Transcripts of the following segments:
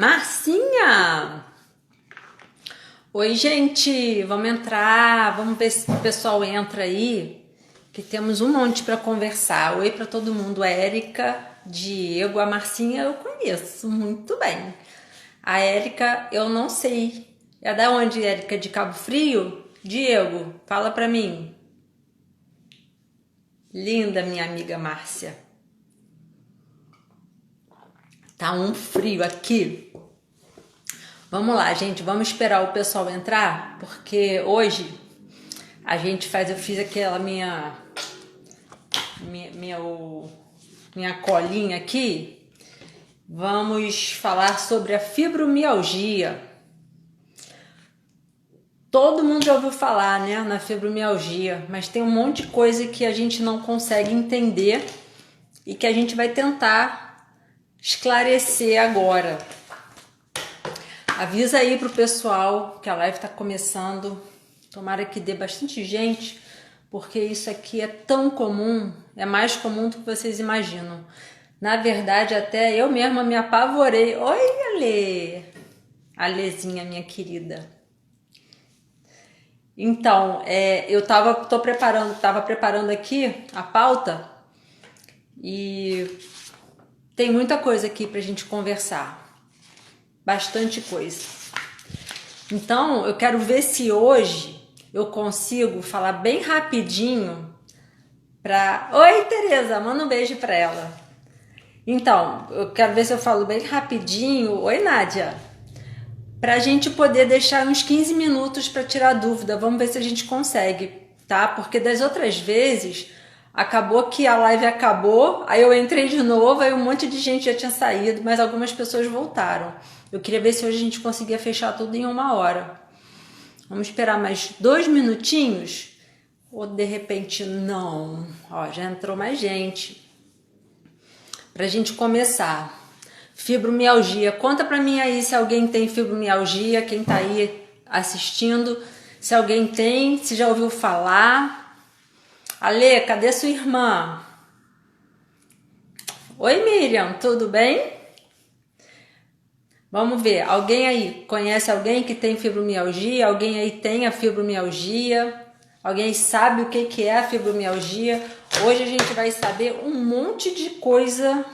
Marcinha! Oi, gente, vamos entrar, vamos ver se o pessoal entra aí, que temos um monte para conversar. Oi para todo mundo, Érica, Diego, a Marcinha eu conheço muito bem. A Érica eu não sei. É da onde, Érica? De Cabo Frio? Diego, fala para mim. Linda, minha amiga Márcia. Tá um frio aqui. Vamos lá, gente, vamos esperar o pessoal entrar, porque hoje eu fiz aquela minha colinha aqui. Vamos falar sobre a fibromialgia. Todo mundo já ouviu falar, né, na fibromialgia, mas tem um monte de coisa que a gente não consegue entender e que a gente vai tentar esclarecer agora. Avisa aí pro pessoal que a live tá começando. Tomara que dê bastante gente, porque isso aqui é tão comum, é mais comum do que vocês imaginam. Na verdade, até eu mesma me apavorei. Oi, Ale! Alezinha, minha querida. Então, eu tava preparando aqui a pauta e tem muita coisa aqui pra gente conversar. Bastante coisa. Então, eu quero ver se hoje eu consigo falar bem rapidinho pra... Oi, Tereza, manda um beijo pra ela. Então, eu quero ver se eu falo bem rapidinho. Oi, Nádia. Pra gente poder deixar uns 15 minutos pra tirar dúvida. Vamos ver se a gente consegue, tá? Porque das outras vezes, acabou que a live acabou, aí eu entrei de novo, aí um monte de gente já tinha saído, mas algumas pessoas voltaram. Eu queria ver se hoje a gente conseguia fechar tudo em 1 hora. Vamos esperar mais 2 minutinhos? Ou de repente não? Ó, já entrou mais gente. Pra gente começar. Fibromialgia. Conta pra mim aí se alguém tem fibromialgia, quem tá aí assistindo. Se alguém tem, se já ouviu falar. Ale, cadê sua irmã? Oi, Miriam, tudo bem? Vamos ver, alguém aí conhece alguém que tem fibromialgia? Alguém aí tem a fibromialgia? Alguém sabe o que é a fibromialgia? Hoje a gente vai saber um monte de coisa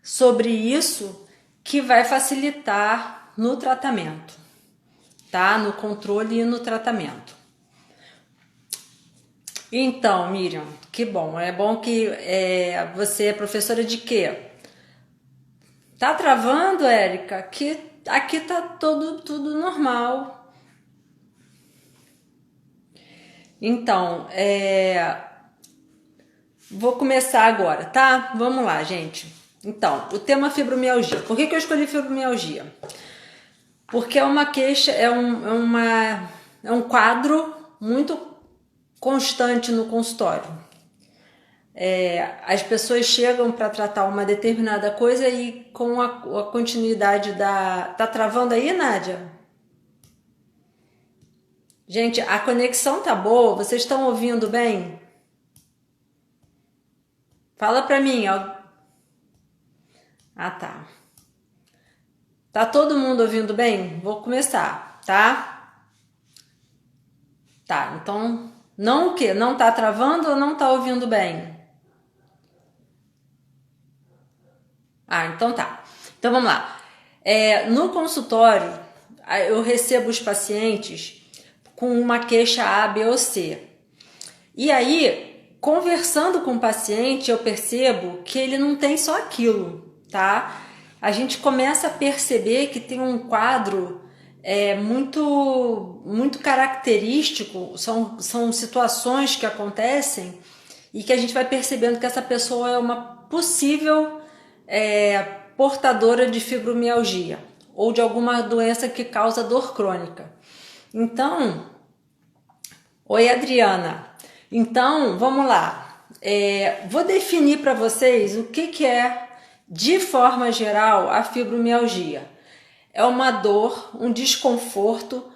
sobre isso que vai facilitar no tratamento, tá? No controle e no tratamento. Então, Miriam, que bom. É bom que você é professora de quê? Tá travando, Érica? Aqui tá tudo normal. Então, vou começar agora, tá? Vamos lá, gente. Então, o tema fibromialgia. Por que eu escolhi fibromialgia? Porque é uma queixa, é um quadro muito constante no consultório. As pessoas chegam para tratar uma determinada coisa e com a continuidade da... Tá travando aí, Nádia? Gente, a conexão tá boa? Vocês estão ouvindo bem? Fala pra mim, ó. Ah, tá. Tá todo mundo ouvindo bem? Vou começar, tá? Tá, então... Não o quê? Não tá travando ou não tá ouvindo bem? Ah, então tá. Então vamos lá. No consultório, eu recebo os pacientes com uma queixa A, B ou C. E aí, conversando com o paciente, eu percebo que ele não tem só aquilo, tá? A gente começa a perceber que tem um quadro muito característico, são situações que acontecem e que a gente vai percebendo que essa pessoa é uma possível portadora de fibromialgia ou de alguma doença que causa dor crônica. Então, oi, Adriana. Então, vamos lá. Vou definir para vocês o que é, de forma geral, a fibromialgia. É uma dor, um desconforto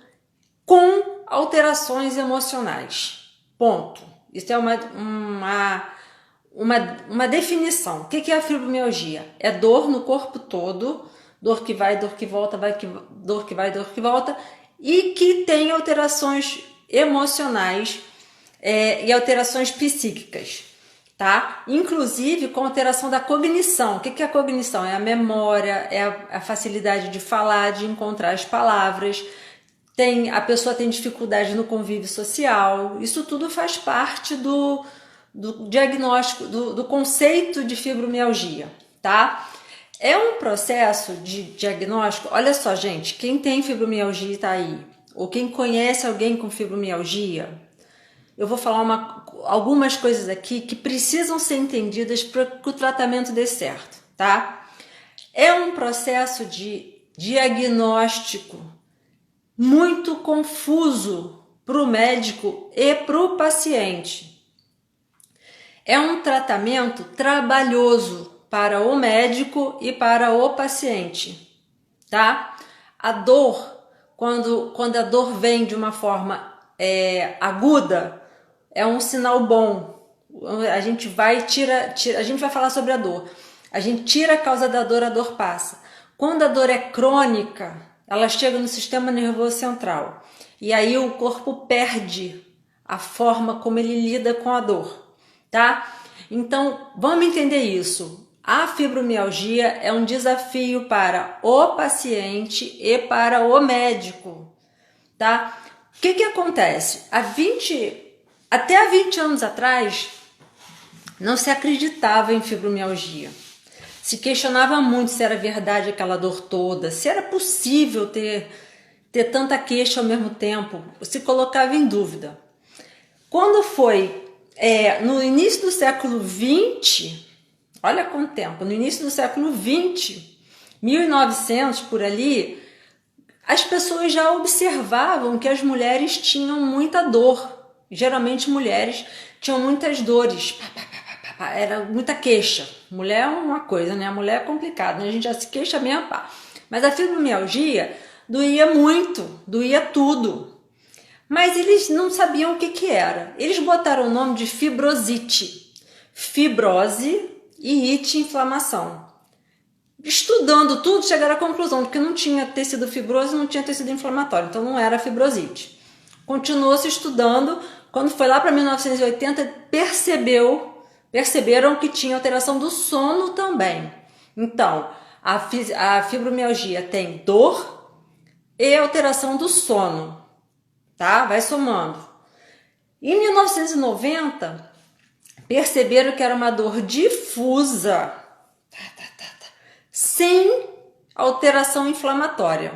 com alterações emocionais. Ponto. Isso é uma definição. O que é a fibromialgia? É dor no corpo todo, dor que vai, dor que volta, dor que vai, dor que volta, e que tem alterações emocionais e alterações psíquicas, tá? Inclusive com alteração da cognição. O que é a cognição? É a memória, é a facilidade de falar, de encontrar as palavras. A pessoa tem dificuldade no convívio social. Isso tudo faz parte do diagnóstico, do conceito de fibromialgia, tá? É um processo de diagnóstico. Olha só, gente, quem tem fibromialgia tá aí, ou quem conhece alguém com fibromialgia, eu vou falar algumas coisas aqui que precisam ser entendidas para que o tratamento dê certo, tá? É um processo de diagnóstico muito confuso para o médico e para o paciente. É um tratamento trabalhoso para o médico e para o paciente, tá? A dor, quando a dor vem de uma forma aguda, é um sinal bom. A gente vai a gente vai falar sobre a dor. A gente tira a causa da dor, a dor passa. Quando a dor é crônica, ela chega no sistema nervoso central. E aí o corpo perde a forma como ele lida com a dor, tá? Então, vamos entender isso. A fibromialgia é um desafio para o paciente e para o médico, tá? O que acontece? Até há 20 anos atrás, não se acreditava em fibromialgia. Se questionava muito se era verdade aquela dor toda, se era possível ter tanta queixa ao mesmo tempo, se colocava em dúvida. Quando foi no início do século XX, olha quanto tempo, no início do século XX, 1900 por ali, as pessoas já observavam que as mulheres tinham muita dor. Geralmente mulheres tinham muitas dores, era muita queixa. Mulher é uma coisa, né? A mulher é complicada, né? A gente já se queixa mesmo, pá. Mas a fibromialgia doía muito, doía tudo. Mas eles não sabiam o que era. Eles botaram o nome de fibrosite. Fibrose e ite, inflamação. Estudando tudo, chegaram à conclusão de que não tinha tecido fibroso, não tinha tecido inflamatório, então não era fibrosite. Continuou se estudando, quando foi lá para 1980, perceberam que tinha alteração do sono também. Então, a fibromialgia tem dor e alteração do sono, tá? Vai somando. Em 1990, perceberam que era uma dor difusa, sem alteração inflamatória.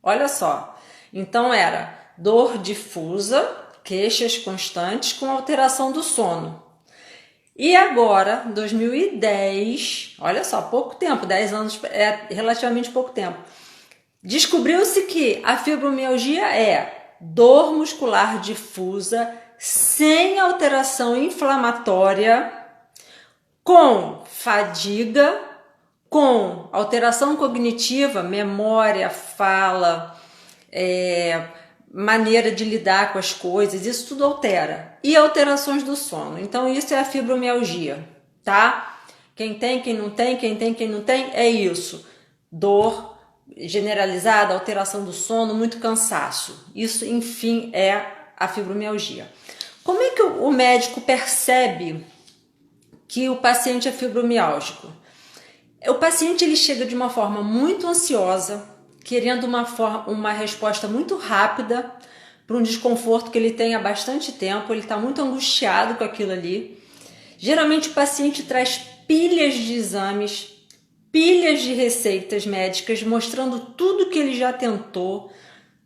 Olha só. Então era dor difusa, queixas constantes com alteração do sono. E agora, 2010, olha só, pouco tempo, 10 anos é relativamente pouco tempo. Descobriu-se que a fibromialgia é dor muscular difusa sem alteração inflamatória, com fadiga, com alteração cognitiva, memória, fala, maneira de lidar com as coisas, isso tudo altera. E alterações do sono. Então isso é a fibromialgia, tá? Quem tem, quem não tem, quem tem, quem não tem, é isso. Dor generalizada, alteração do sono, muito cansaço. Isso, enfim, é a fibromialgia. Como é que o médico percebe que o paciente é fibromiálgico? O paciente ele chega de uma forma muito ansiosa, querendo uma resposta muito rápida para um desconforto que ele tem há bastante tempo, ele está muito angustiado com aquilo ali. Geralmente o paciente traz pilhas de exames, pilhas de receitas médicas, mostrando tudo que ele já tentou,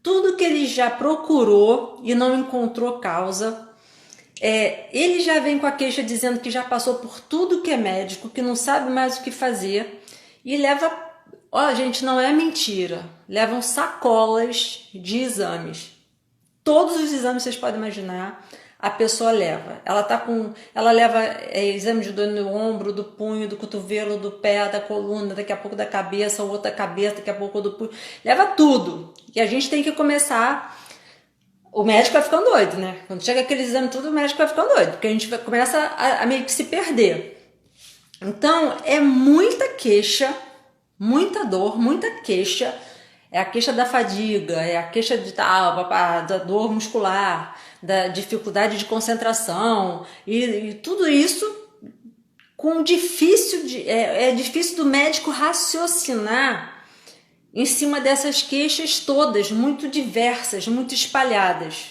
tudo que ele já procurou e não encontrou causa. Ele já vem com a queixa dizendo que já passou por tudo que é médico, que não sabe mais o que fazer e leva, gente, não é mentira, levam sacolas de exames. Todos os exames que vocês podem imaginar, a pessoa leva. Ela leva exame de dor no ombro, do punho, do cotovelo, do pé, da coluna, daqui a pouco da cabeça, outra cabeça, daqui a pouco do punho. Leva tudo. E a gente tem que começar. O médico vai ficando doido, né? Quando chega aquele exame tudo, o médico vai ficando doido, porque a gente começa a meio que se perder. Então, é muita queixa, muita dor, muita queixa. É a queixa da fadiga, é a queixa da dor muscular, da dificuldade de concentração e tudo isso é difícil do médico raciocinar em cima dessas queixas todas, muito diversas, muito espalhadas.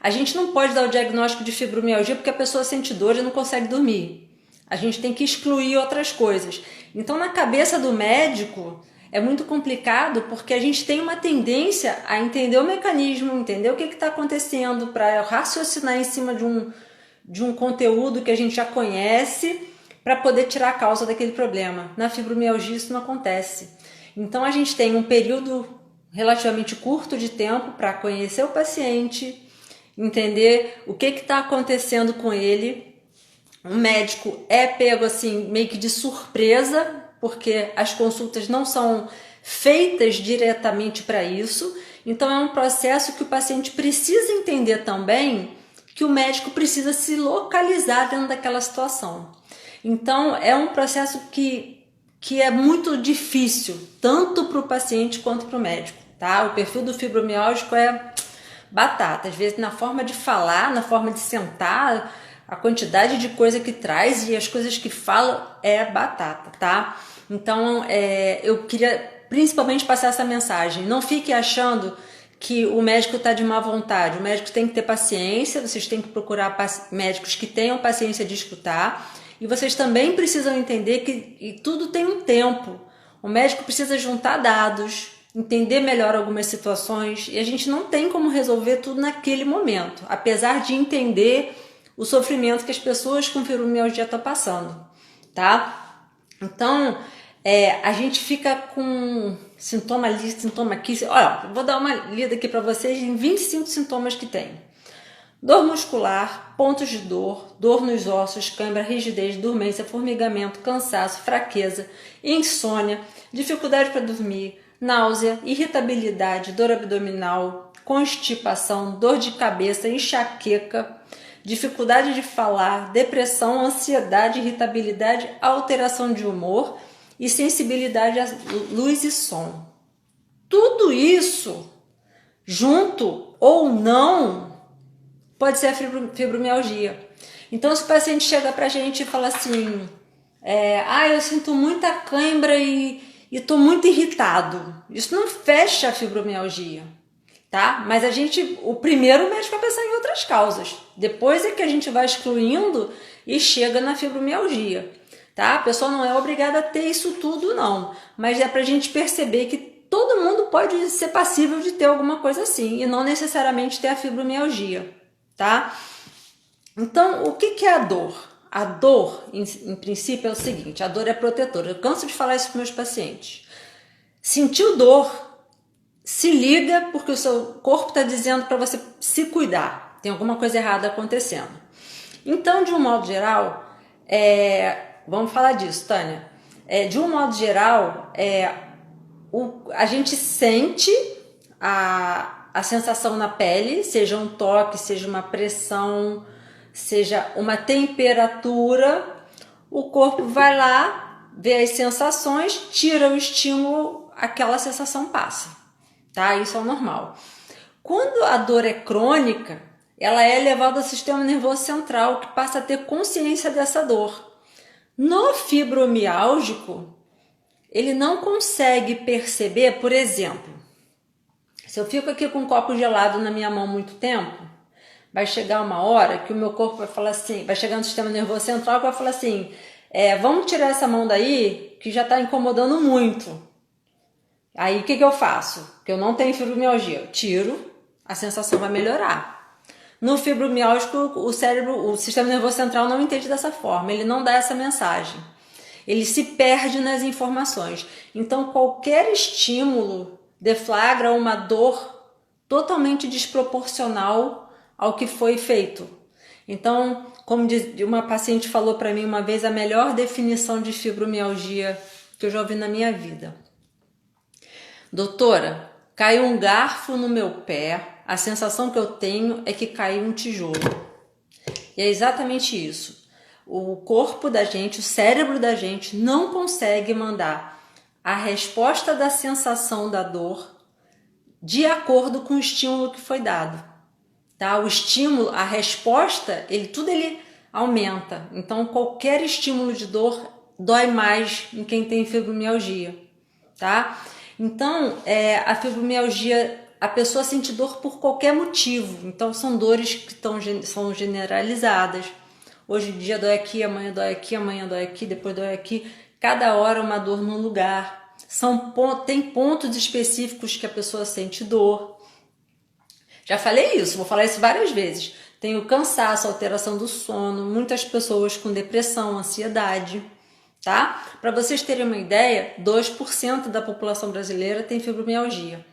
A gente não pode dar o diagnóstico de fibromialgia porque a pessoa sente dor e não consegue dormir. A gente tem que excluir outras coisas. Então, na cabeça do médico, é muito complicado porque a gente tem uma tendência a entender o mecanismo, entender o que está acontecendo, para raciocinar em cima de um conteúdo que a gente já conhece para poder tirar a causa daquele problema. Na fibromialgia isso não acontece. Então a gente tem um período relativamente curto de tempo para conhecer o paciente, entender o que está acontecendo com ele. O médico é pego assim meio que de surpresa, porque as consultas não são feitas diretamente para isso. Então é um processo que o paciente precisa entender também que o médico precisa se localizar dentro daquela situação. Então é um processo que é muito difícil, tanto para o paciente quanto para o médico, tá? O perfil do fibromialgico é batata, às vezes na forma de falar, na forma de sentar, a quantidade de coisa que traz e as coisas que fala é batata, tá? Então eu queria principalmente passar essa mensagem. Não fique achando que o médico está de má vontade. O médico tem que ter paciência, vocês têm que procurar médicos que tenham paciência de escutar. E vocês também precisam entender que tudo tem um tempo. O médico precisa juntar dados, entender melhor algumas situações, e a gente não tem como resolver tudo naquele momento, apesar de entender o sofrimento que as pessoas com fibromialgia estão passando, tá? Então, a gente fica com sintoma ali, sintoma aqui. Olha, vou dar uma lida aqui para vocês em 25 sintomas que tem. Dor muscular, pontos de dor, dor nos ossos, cãibra, rigidez, dormência, formigamento, cansaço, fraqueza, insônia, dificuldade para dormir, náusea, irritabilidade, dor abdominal, constipação, dor de cabeça, enxaqueca, dificuldade de falar, depressão, ansiedade, irritabilidade, alteração de humor e sensibilidade à luz e som. Tudo isso, junto ou não, pode ser a fibromialgia. Então, se o paciente chega pra gente e fala assim, eu sinto muita cãibra e tô muito irritado, isso não fecha a fibromialgia, tá? Mas o primeiro médico vai pensar em outras causas, depois é que a gente vai excluindo e chega na fibromialgia, tá? A pessoa não é obrigada a ter isso tudo não, mas é pra gente perceber que todo mundo pode ser passível de ter alguma coisa assim e não necessariamente ter a fibromialgia, tá? Então, o que é a dor? A dor, em princípio, é o seguinte, a dor é protetora. Eu canso de falar isso para meus pacientes. Sentiu dor, se liga porque o seu corpo está dizendo para você se cuidar. Tem alguma coisa errada acontecendo. Então, de um modo geral, vamos falar disso, Tânia. De um modo geral, a gente sente a sensação na pele, seja um toque, seja uma pressão, seja uma temperatura, o corpo vai lá, vê as sensações, tira o estímulo, aquela sensação passa, tá? Isso é o normal. Quando a dor é crônica, ela é levada ao sistema nervoso central, que passa a ter consciência dessa dor. No fibromialgico, ele não consegue perceber, por exemplo, se eu fico aqui com um copo gelado na minha mão muito tempo, vai chegar uma hora que o meu corpo vai falar assim, vai chegar no sistema nervoso central que vai falar assim, vamos tirar essa mão daí que já está incomodando muito. Aí o que eu faço? Porque eu não tenho fibromialgia, eu tiro, a sensação vai melhorar. No fibromialgico, o sistema nervoso central não entende dessa forma, ele não dá essa mensagem. Ele se perde nas informações. Então qualquer estímulo deflagra uma dor totalmente desproporcional ao que foi feito. Então, como uma paciente falou para mim uma vez, a melhor definição de fibromialgia que eu já ouvi na minha vida. Doutora, caiu um garfo no meu pé, a sensação que eu tenho é que caiu um tijolo. E é exatamente isso. O corpo da gente, o cérebro da gente não consegue mandar a resposta da sensação da dor de acordo com o estímulo que foi dado, tá? O estímulo, a resposta, ele aumenta. Então, qualquer estímulo de dor dói mais em quem tem fibromialgia, tá? Então, a fibromialgia, a pessoa sente dor por qualquer motivo. Então, são dores que são generalizadas. Hoje em dia dói aqui, amanhã dói aqui, depois dói aqui. Cada hora uma dor num lugar. Tem pontos específicos que a pessoa sente dor. Já falei isso, vou falar isso várias vezes. Tem o cansaço, alteração do sono, muitas pessoas com depressão, ansiedade, tá? Para vocês terem uma ideia, 2% da população brasileira tem fibromialgia.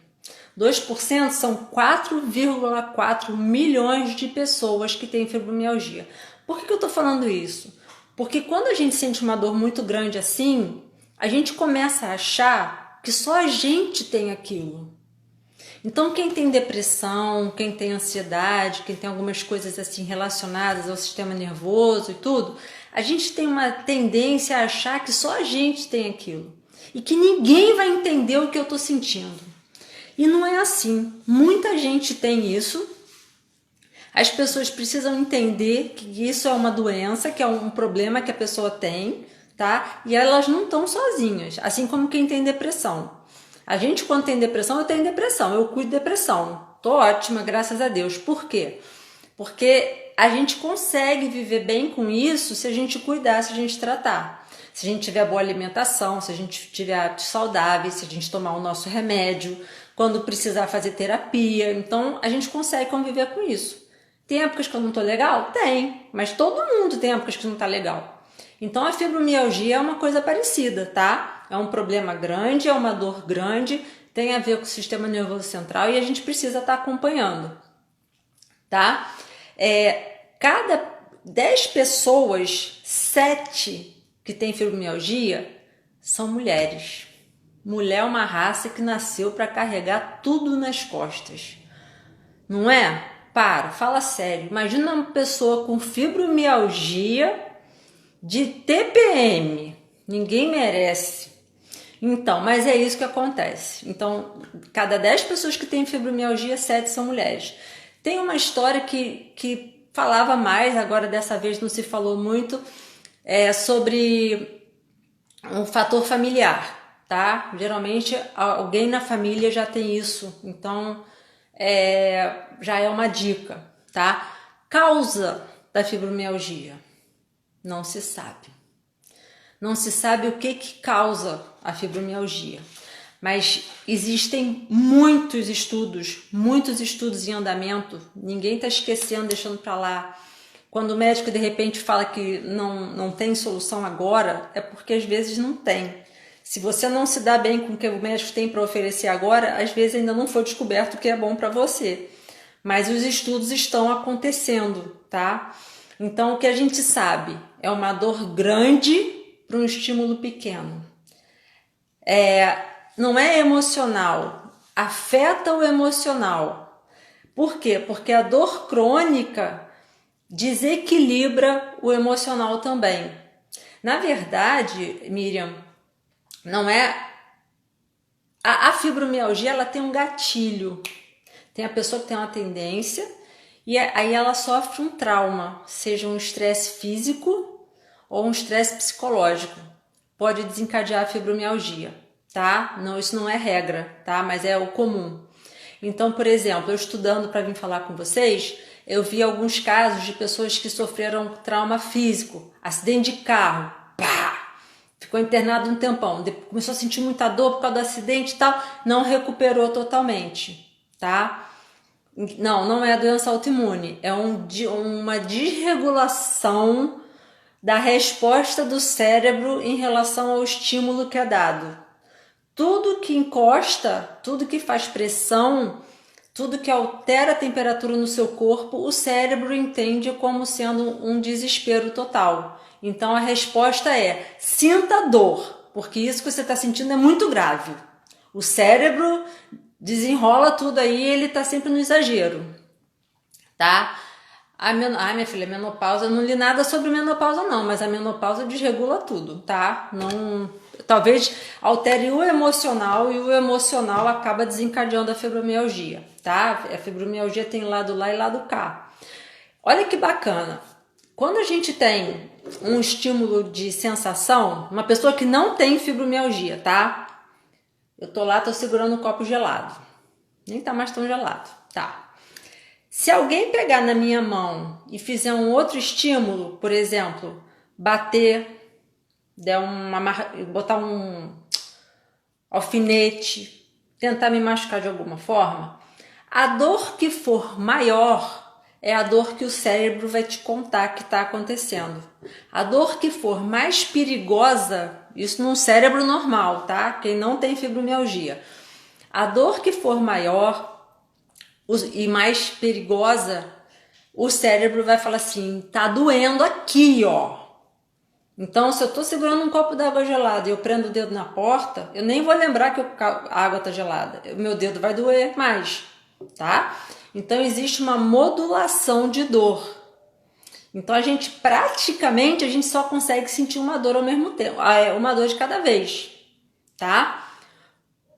2% são 4,4 milhões de pessoas que têm fibromialgia. Por que eu tô falando isso? Porque quando a gente sente uma dor muito grande assim, a gente começa a achar que só a gente tem aquilo. Então, quem tem depressão, quem tem ansiedade, quem tem algumas coisas assim relacionadas ao sistema nervoso e tudo, a gente tem uma tendência a achar que só a gente tem aquilo e que ninguém vai entender o que eu tô sentindo. E não é assim. Muita gente tem isso. As pessoas precisam entender que isso é uma doença, que é um problema que a pessoa tem, tá? E elas não estão sozinhas, assim como quem tem depressão. A gente, quando tem depressão, eu tenho depressão, eu cuido de depressão. Tô ótima, graças a Deus. Por quê? Porque a gente consegue viver bem com isso se a gente cuidar, se a gente tratar. Se a gente tiver boa alimentação, se a gente tiver hábitos saudáveis, se a gente tomar o nosso remédio, quando precisar fazer terapia. Então, a gente consegue conviver com isso. Tem épocas que eu não tô legal? Tem, mas todo mundo tem épocas que não tá legal. Então, a fibromialgia é uma coisa parecida, tá? É um problema grande, é uma dor grande, tem a ver com o sistema nervoso central e a gente precisa estar acompanhando, tá? Cada 10 pessoas, 7 que têm fibromialgia são mulheres. Mulher é uma raça que nasceu para carregar tudo nas costas, não é? Fala sério. Imagina uma pessoa com fibromialgia de TPM. Ninguém merece. Então, mas é isso que acontece. Então, cada 10 pessoas que têm fibromialgia, 7 são mulheres. Tem uma história que falava mais, agora dessa vez não se falou muito, sobre um fator familiar, tá? Geralmente alguém na família já tem isso, então já é uma dica, tá? Causa da fibromialgia, não se sabe. Não se sabe o que causa a fibromialgia, mas existem muitos estudos em andamento, ninguém está esquecendo, deixando para lá. Quando o médico de repente fala que não tem solução agora, é porque às vezes não tem. Se você não se dá bem com o que o médico tem para oferecer agora, às vezes ainda não foi descoberto o que é bom para você. Mas os estudos estão acontecendo, tá? Então, o que a gente sabe é uma dor grande para um estímulo pequeno. Não é emocional, afeta o emocional. Por quê? Porque a dor crônica desequilibra o emocional também. Na verdade, Miriam, não é... A fibromialgia, ela tem um gatilho. Tem a pessoa que tem uma tendência e aí ela sofre um trauma, seja um estresse físico ou um estresse psicológico. Pode desencadear a fibromialgia, tá? Não, isso não é regra, tá? Mas é o comum. Então, por exemplo, eu estudando para vir falar com vocês, eu vi alguns casos de pessoas que sofreram trauma físico, acidente de carro, pá! Ficou internado um tempão, começou a sentir muita dor por causa do acidente e tal, não recuperou totalmente, tá? Não é doença autoimune, é uma desregulação da resposta do cérebro em relação ao estímulo que é dado. Tudo que encosta, tudo que faz pressão, tudo que altera a temperatura no seu corpo, o cérebro entende como sendo um desespero total. Então a resposta é: sinta dor, porque isso que você está sentindo é muito grave. O cérebro desenrola tudo aí, ele está sempre no exagero, tá? Minha filha, menopausa, eu não li nada sobre menopausa não, mas a menopausa desregula tudo, tá? Não, Talvez altere o emocional e o emocional acaba desencadeando a fibromialgia, tá? A fibromialgia tem lado lá e lado cá. Olha que bacana. Quando a gente tem um estímulo de sensação, uma pessoa que não tem fibromialgia, tá? Eu tô lá, tô segurando um copo gelado. Nem tá mais tão gelado, tá? Se alguém pegar na minha mão e fizer um outro estímulo, por exemplo, bater, botar um alfinete, tentar me machucar de alguma forma, a dor que for maior é a dor que o cérebro vai te contar que está acontecendo. A dor que for mais perigosa, isso num cérebro normal, tá? Quem não tem fibromialgia. A dor que for maior e mais perigosa, o cérebro vai falar assim, tá doendo aqui, ó. Então, se eu tô segurando um copo d'água gelada e eu prendo o dedo na porta, eu nem vou lembrar que a água tá gelada. O meu dedo vai doer mais, tá? Então, existe uma modulação de dor. Então, praticamente, a gente só consegue sentir uma dor ao mesmo tempo. Uma dor de cada vez, tá?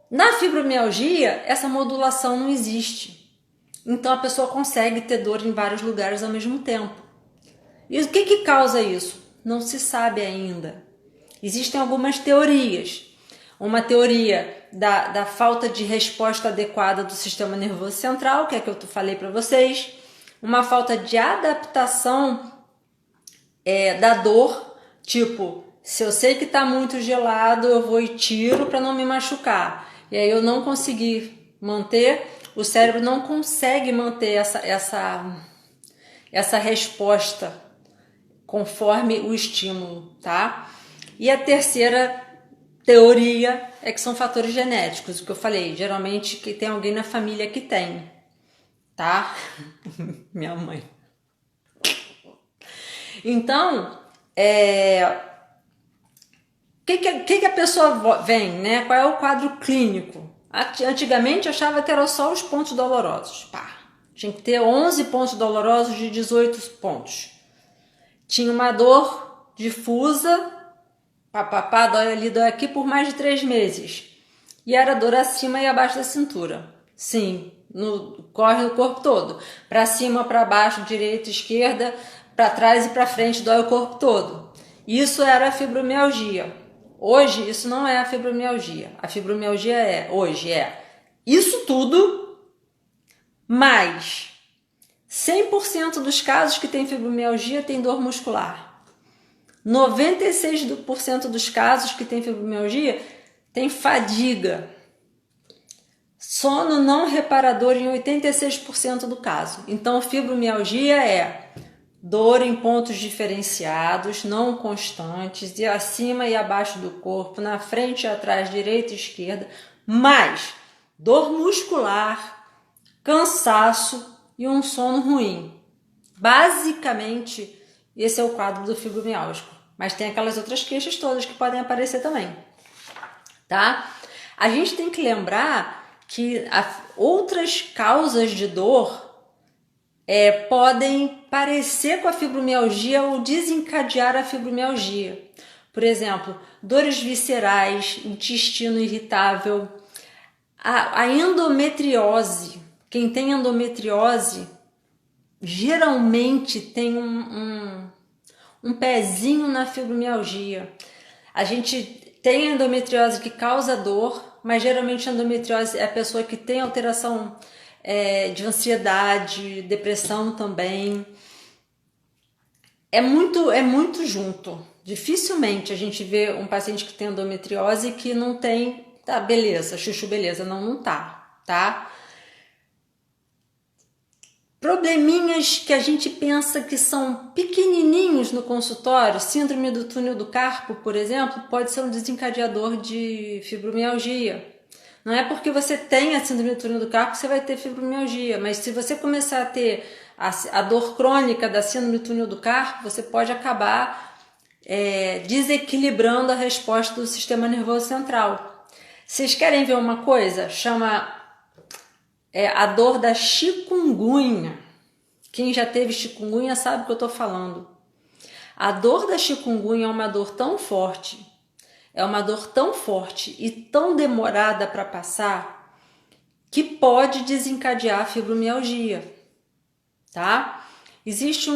Na fibromialgia, essa modulação não existe. Então, a pessoa consegue ter dor em vários lugares ao mesmo tempo. E o que causa isso? Não se sabe ainda. Existem algumas teorias. Uma teoria da falta de resposta adequada do sistema nervoso central, que é que eu falei para vocês. Uma falta de adaptação da dor. Tipo, se eu sei que está muito gelado, eu vou e tiro para não me machucar. E aí eu não consegui manter, o cérebro não consegue manter essa resposta conforme o estímulo, tá? E a terceira teoria é que são fatores genéticos, o que eu falei, geralmente que tem alguém na família que tem, tá? Minha mãe. Então, que a pessoa vem, né? Qual é o quadro clínico? Antigamente achava que era só os pontos dolorosos, pá. Tinha que ter 11 pontos dolorosos de 18 pontos. Tinha uma dor difusa, papapá, dói ali, dói aqui por mais de 3 meses. E era dor acima e abaixo da cintura. Sim, corre no corpo todo. Para cima, para baixo, direita, esquerda, para trás e para frente, dói o corpo todo. Isso era a fibromialgia. Hoje, isso não é a fibromialgia. A fibromialgia hoje é isso tudo, mais 100% dos casos que tem fibromialgia tem dor muscular. 96% dos casos que tem fibromialgia tem fadiga. Sono não reparador em 86% do caso. Então, fibromialgia é dor em pontos diferenciados, não constantes, e acima e abaixo do corpo, na frente e atrás, direita e esquerda, mais dor muscular, cansaço e um sono ruim. Basicamente, esse é o quadro do fibromialgico. Mas tem aquelas outras queixas todas que podem aparecer também, tá? A gente tem que lembrar que outras causas de dor podem parecer com a fibromialgia ou desencadear a fibromialgia. Por exemplo, dores viscerais, intestino irritável, a endometriose. Quem tem endometriose geralmente tem um pezinho na fibromialgia. A gente tem endometriose que causa dor, mas geralmente a endometriose é a pessoa que tem alteração de ansiedade, depressão também. É muito junto. Dificilmente a gente vê um paciente que tem endometriose que não tem, tá, beleza, chuchu, beleza, não tá, tá? Probleminhas que a gente pensa que são pequenininhos no consultório, síndrome do túnel do carpo, por exemplo, pode ser um desencadeador de fibromialgia. Não é porque você tem a síndrome do túnel do carpo que você vai ter fibromialgia, mas se você começar a ter a dor crônica da síndrome do túnel do carpo, você pode acabar desequilibrando a resposta do sistema nervoso central. Vocês querem ver uma coisa? Chama a dor da chikungunya. Quem já teve chikungunya sabe o que eu estou falando. A dor da chikungunya é uma dor tão forte, é uma dor tão forte e tão demorada para passar que pode desencadear a fibromialgia, tá? Existe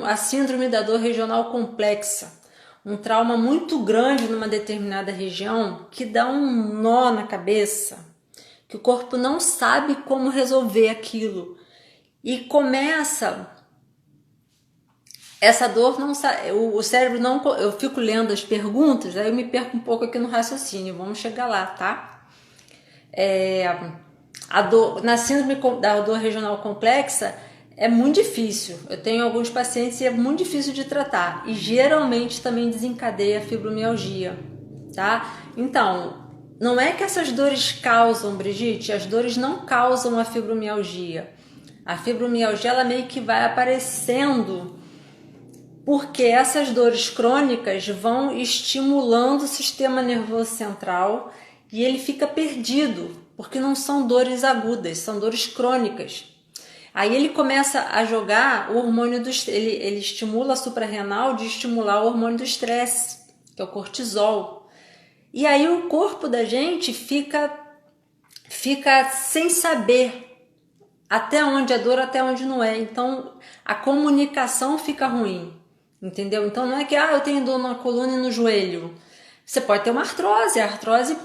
a síndrome da dor regional complexa, um trauma muito grande numa determinada região que dá um nó na cabeça, que o corpo não sabe como resolver aquilo e começa essa dor, não o cérebro não, eu fico lendo as perguntas, aí eu me perco um pouco aqui no raciocínio, vamos chegar lá, tá? A dor, na síndrome da dor regional complexa é muito difícil, eu tenho alguns pacientes e é muito difícil de tratar e geralmente também desencadeia a fibromialgia, tá? Então, não é que essas dores causam, Brigitte, as dores não causam a fibromialgia. A fibromialgia ela meio que vai aparecendo porque essas dores crônicas vão estimulando o sistema nervoso central e ele fica perdido, porque não são dores agudas, são dores crônicas. Aí ele começa a jogar o hormônio do ele estimula a suprarrenal de estimular o hormônio do estresse, que é o cortisol. E aí o corpo da gente fica sem saber até onde é dor, até onde não é. Então a comunicação fica ruim, entendeu? Então não é que eu tenho dor na coluna e no joelho. Você pode ter uma artrose, a artrose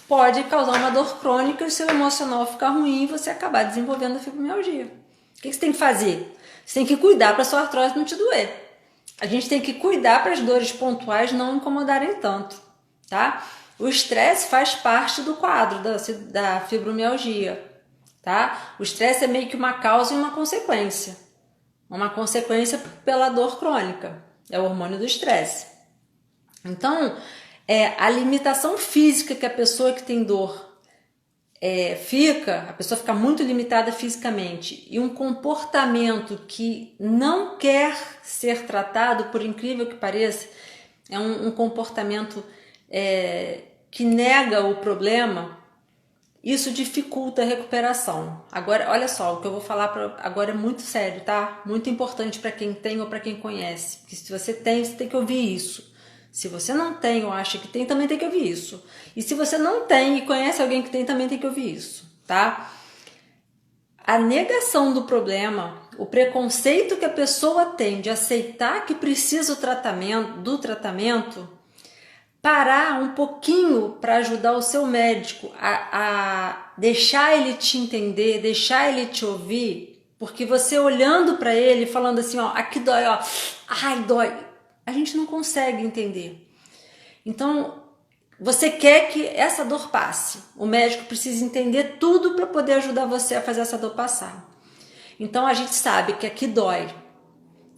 pode causar uma dor crônica e o seu emocional ficar ruim e você acabar desenvolvendo a fibromialgia. O que você tem que fazer? Você tem que cuidar para a sua artrose não te doer. A gente tem que cuidar para as dores pontuais não incomodarem tanto, tá? O estresse faz parte do quadro da fibromialgia, tá? O estresse é meio que uma causa e uma consequência. Uma consequência pela dor crônica. É o hormônio do estresse. Então, a limitação física que a pessoa que tem dor a pessoa fica muito limitada fisicamente e um comportamento que não quer ser tratado, por incrível que pareça, é um comportamento que nega o problema, isso dificulta a recuperação. Agora, olha só, o que eu vou falar agora é muito sério, tá? Muito importante para quem tem ou para quem conhece. Porque se você tem que ouvir isso. Se você não tem ou acha que tem, também tem que ouvir isso. E se você não tem e conhece alguém que tem, também tem que ouvir isso, tá? A negação do problema, o preconceito que a pessoa tem de aceitar que precisa do tratamento, parar um pouquinho para ajudar o seu médico a deixar ele te entender, deixar ele te ouvir, porque você olhando para ele, falando assim, aqui dói, ai, dói, a gente não consegue entender. Então, você quer que essa dor passe. O médico precisa entender tudo para poder ajudar você a fazer essa dor passar. Então, a gente sabe que aqui dói,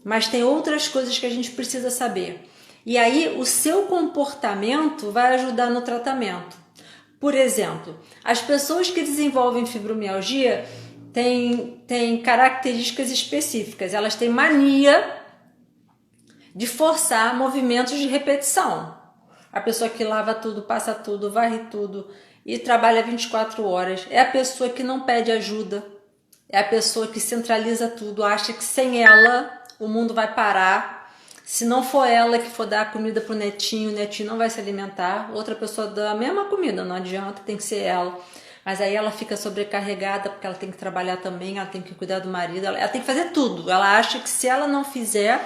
mas tem outras coisas que a gente precisa saber. E aí, o seu comportamento vai ajudar no tratamento. Por exemplo, as pessoas que desenvolvem fibromialgia têm características específicas. Elas têm mania de forçar movimentos de repetição. A pessoa que lava tudo, passa tudo, varre tudo e trabalha 24 horas. É a pessoa que não pede ajuda. É a pessoa que centraliza tudo, acha que sem ela o mundo vai parar. Se não for ela que for dar a comida pro netinho, o netinho não vai se alimentar. Outra pessoa dá a mesma comida, não adianta, tem que ser ela. Mas aí ela fica sobrecarregada porque ela tem que trabalhar também, ela tem que cuidar do marido, ela tem que fazer tudo. Ela acha que se ela não fizer,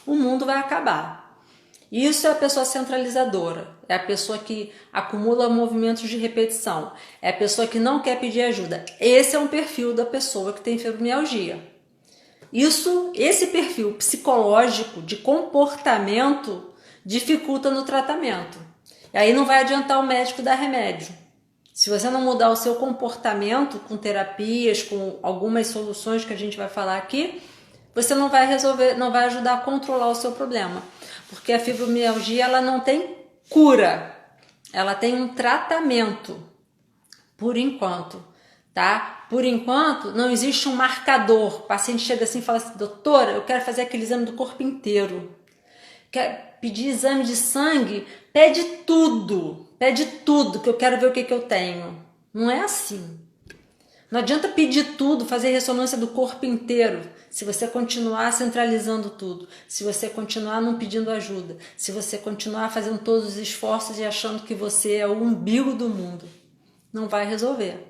o mundo vai acabar. Isso é a pessoa centralizadora, é a pessoa que acumula movimentos de repetição, é a pessoa que não quer pedir ajuda. Esse é um perfil da pessoa que tem fibromialgia. Esse perfil psicológico de comportamento dificulta no tratamento. E aí não vai adiantar o médico dar remédio. Se você não mudar o seu comportamento com terapias, com algumas soluções que a gente vai falar aqui, você não vai resolver, não vai ajudar a controlar o seu problema. Porque a fibromialgia ela não tem cura, ela tem um tratamento, por enquanto, tá? Por enquanto, não existe um marcador. O paciente chega assim e fala assim, doutora, eu quero fazer aquele exame do corpo inteiro. Quer pedir exame de sangue? Pede tudo que eu quero ver o que eu tenho. Não é assim. Não adianta pedir tudo, fazer ressonância do corpo inteiro, se você continuar centralizando tudo, se você continuar não pedindo ajuda, se você continuar fazendo todos os esforços e achando que você é o umbigo do mundo. Não vai resolver,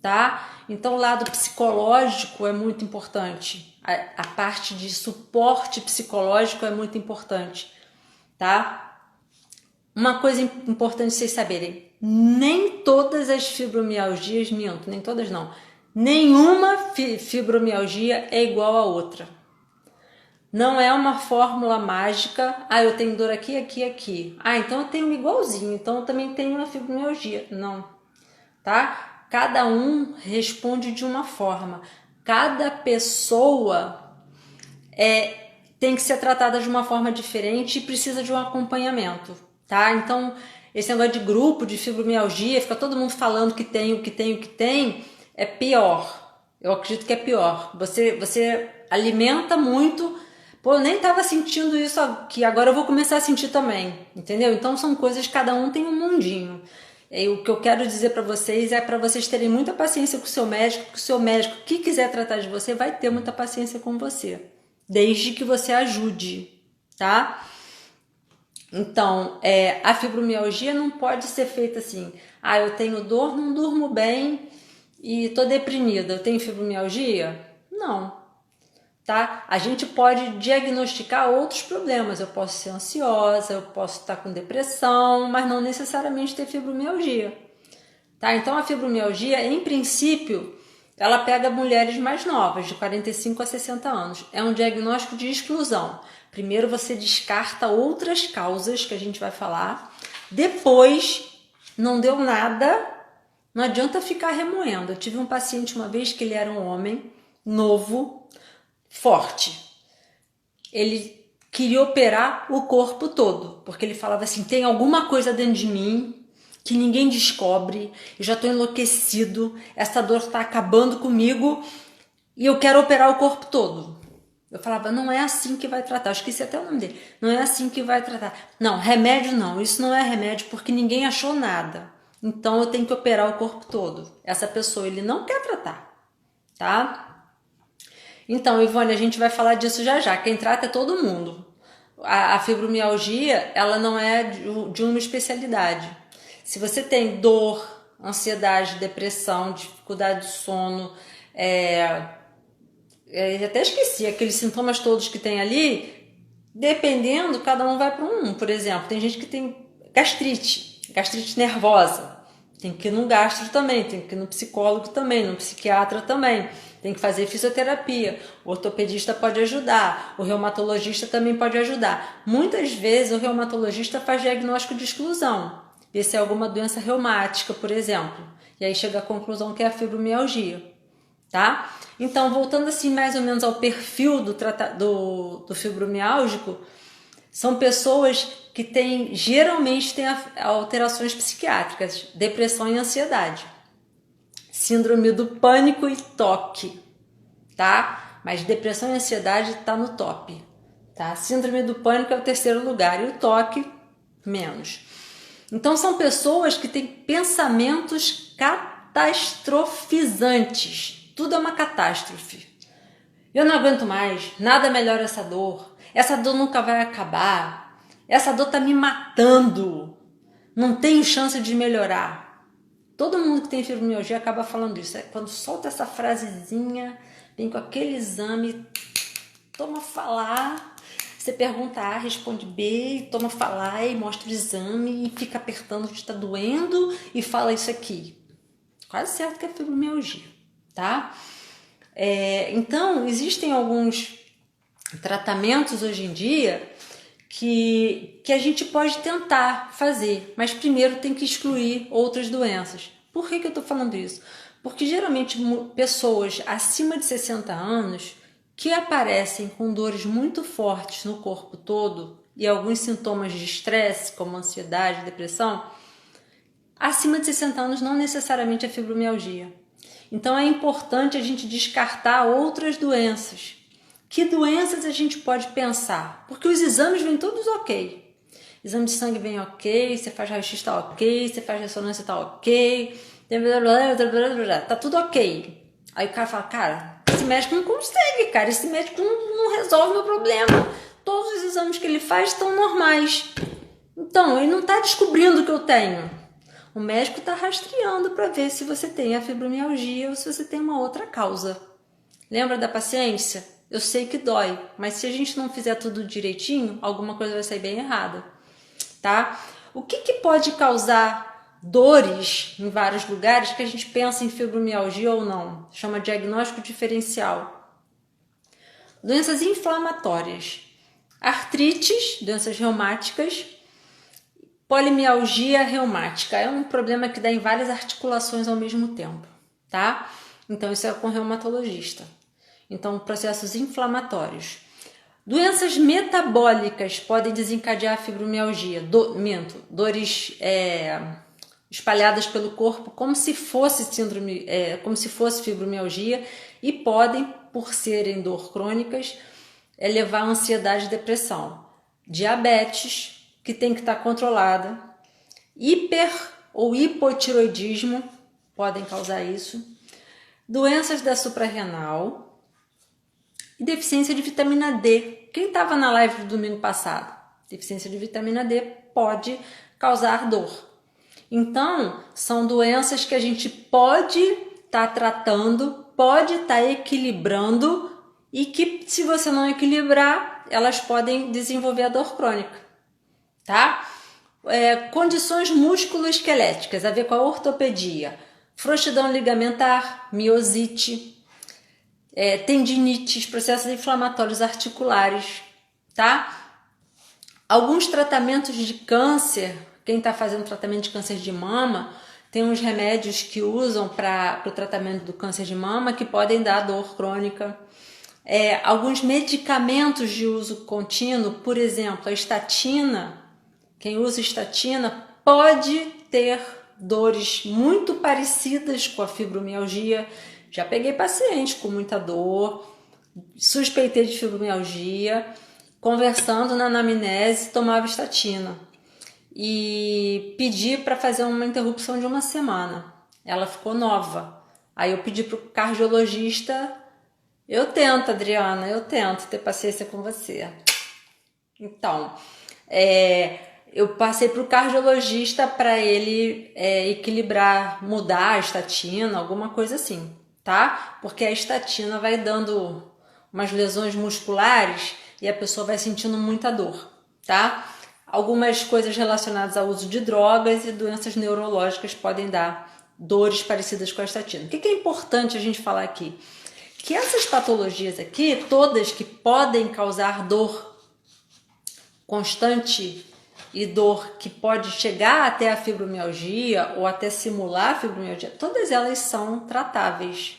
tá? Então o lado psicológico é muito importante, a parte de suporte psicológico é muito importante, tá? Uma coisa importante vocês saberem, nem todas as fibromialgias, minto, nem todas não, nenhuma fibromialgia é igual a outra. Não é uma fórmula mágica, eu tenho dor aqui, aqui, aqui. Então eu tenho igualzinho, então eu também tenho uma fibromialgia. Não, tá? Cada um responde de uma forma. Cada pessoa tem que ser tratada de uma forma diferente e precisa de um acompanhamento, tá? Então, esse negócio de grupo, de fibromialgia, fica todo mundo falando que tem, o que tem, o que tem, é pior. Eu acredito que é pior. Você alimenta muito, eu nem estava sentindo isso aqui, agora eu vou começar a sentir também, entendeu? Então, são coisas, cada um tem um mundinho. E o que eu quero dizer para vocês é para vocês terem muita paciência com o seu médico, porque o seu médico que quiser tratar de você vai ter muita paciência com você, desde que você ajude, tá? Então, a fibromialgia não pode ser feita assim, eu tenho dor, não durmo bem e tô deprimida, eu tenho fibromialgia? Não, tá? A gente pode diagnosticar outros problemas, eu posso ser ansiosa, eu posso estar com depressão, mas não necessariamente ter fibromialgia, tá? Então a fibromialgia, em princípio, ela pega mulheres mais novas, de 45 a 60 anos, é um diagnóstico de exclusão. Primeiro você descarta outras causas que a gente vai falar, depois não deu nada, não adianta ficar remoendo. Eu tive um paciente uma vez que ele era um homem novo, forte. Ele queria operar o corpo todo, porque ele falava assim, tem alguma coisa dentro de mim que ninguém descobre, eu já estou enlouquecido, essa dor está acabando comigo e eu quero operar o corpo todo. Eu falava, não é assim que vai tratar, eu esqueci até o nome dele, não é assim que vai tratar. Não, remédio não, isso não é remédio porque ninguém achou nada, então eu tenho que operar o corpo todo. Essa pessoa, ele não quer tratar, tá? Então, Ivone, a gente vai falar disso já já. Quem trata é todo mundo. A fibromialgia, ela não é de uma especialidade. Se você tem dor, ansiedade, depressão, dificuldade de sono, até esqueci aqueles sintomas todos que tem ali, dependendo, cada um vai para um. Por exemplo, tem gente que tem gastrite nervosa. Tem que ir no gastro também, tem que ir no psicólogo também, no psiquiatra também. Tem que fazer fisioterapia, o ortopedista pode ajudar, o reumatologista também pode ajudar. Muitas vezes o reumatologista faz diagnóstico de exclusão, vê se é alguma doença reumática, por exemplo, e aí chega à conclusão que é a fibromialgia, tá? Então, voltando assim mais ou menos ao perfil do fibromialgico, são pessoas que geralmente têm alterações psiquiátricas, depressão e ansiedade. Síndrome do pânico e toque, tá? Mas depressão e ansiedade tá no top, tá? Síndrome do pânico é o terceiro lugar e o toque, menos. Então são pessoas que têm pensamentos catastrofizantes. Tudo é uma catástrofe. Eu não aguento mais, nada melhora essa dor nunca vai acabar, essa dor tá me matando, não tenho chance de melhorar. Todo mundo que tem fibromialgia acaba falando isso. Quando solta essa frasezinha, vem com aquele exame, toma falar, você pergunta A, responde B, toma falar e mostra o exame e fica apertando que está doendo e fala isso aqui. Quase certo que é fibromialgia, tá? Então, existem alguns tratamentos hoje em dia que a gente pode tentar fazer, mas primeiro tem que excluir outras doenças. Por que eu estou falando isso? Porque geralmente pessoas acima de 60 anos que aparecem com dores muito fortes no corpo todo e alguns sintomas de estresse, como ansiedade, depressão, acima de 60 anos não necessariamente é fibromialgia. Então é importante a gente descartar outras doenças. Que doenças a gente pode pensar? Porque os exames vêm todos ok. Exame de sangue vem ok, você faz raio-x tá ok, você faz ressonância tá ok, tá tudo ok. Aí o cara fala, cara, esse médico não consegue, cara, esse médico não resolve meu problema. Todos os exames que ele faz estão normais. Então, ele não está descobrindo o que eu tenho. O médico está rastreando para ver se você tem a fibromialgia ou se você tem uma outra causa. Lembra da paciência? Eu sei que dói, mas se a gente não fizer tudo direitinho, alguma coisa vai sair bem errada, tá? O que pode causar dores em vários lugares que a gente pensa em fibromialgia ou não? Chama diagnóstico diferencial. Doenças inflamatórias, artrites, doenças reumáticas, polimialgia reumática. É um problema que dá em várias articulações ao mesmo tempo, tá? Então isso é com reumatologista. Então, processos inflamatórios. Doenças metabólicas podem desencadear a fibromialgia. Dores espalhadas pelo corpo, como se fosse como se fosse fibromialgia, e podem, por serem dor crônicas, levar a ansiedade e depressão. Diabetes, que tem que estar controlada. Hiper ou hipotiroidismo podem causar isso. Doenças da suprarrenal. E deficiência de vitamina D. Quem estava na live do domingo passado? Deficiência de vitamina D pode causar dor. Então, são doenças que a gente pode estar tratando, pode estar equilibrando e que, se você não equilibrar, elas podem desenvolver a dor crônica, tá? Condições músculo-esqueléticas, a ver com a ortopedia. Frouxidão ligamentar, miosite, tendinites, processos inflamatórios articulares, tá? Alguns tratamentos de câncer, quem está fazendo tratamento de câncer de mama, tem uns remédios que usam para o tratamento do câncer de mama que podem dar dor crônica. Alguns medicamentos de uso contínuo, por exemplo, a estatina, quem usa estatina pode ter dores muito parecidas com a fibromialgia. Já peguei pacientes com muita dor, suspeitei de fibromialgia, conversando na anamnese, tomava estatina e pedi para fazer uma interrupção de 1 semana. Ela ficou nova. Aí eu pedi para o cardiologista, eu tento, Adriana, eu tento ter paciência com você. Então, eu passei para o cardiologista para ele equilibrar, mudar a estatina, alguma coisa assim, tá? Porque a estatina vai dando umas lesões musculares e a pessoa vai sentindo muita dor, tá? Algumas coisas relacionadas ao uso de drogas e doenças neurológicas podem dar dores parecidas com a estatina. O que é importante a gente falar aqui? Que essas patologias aqui, todas que podem causar dor constante e dor que pode chegar até a fibromialgia ou até simular a fibromialgia, todas elas são tratáveis.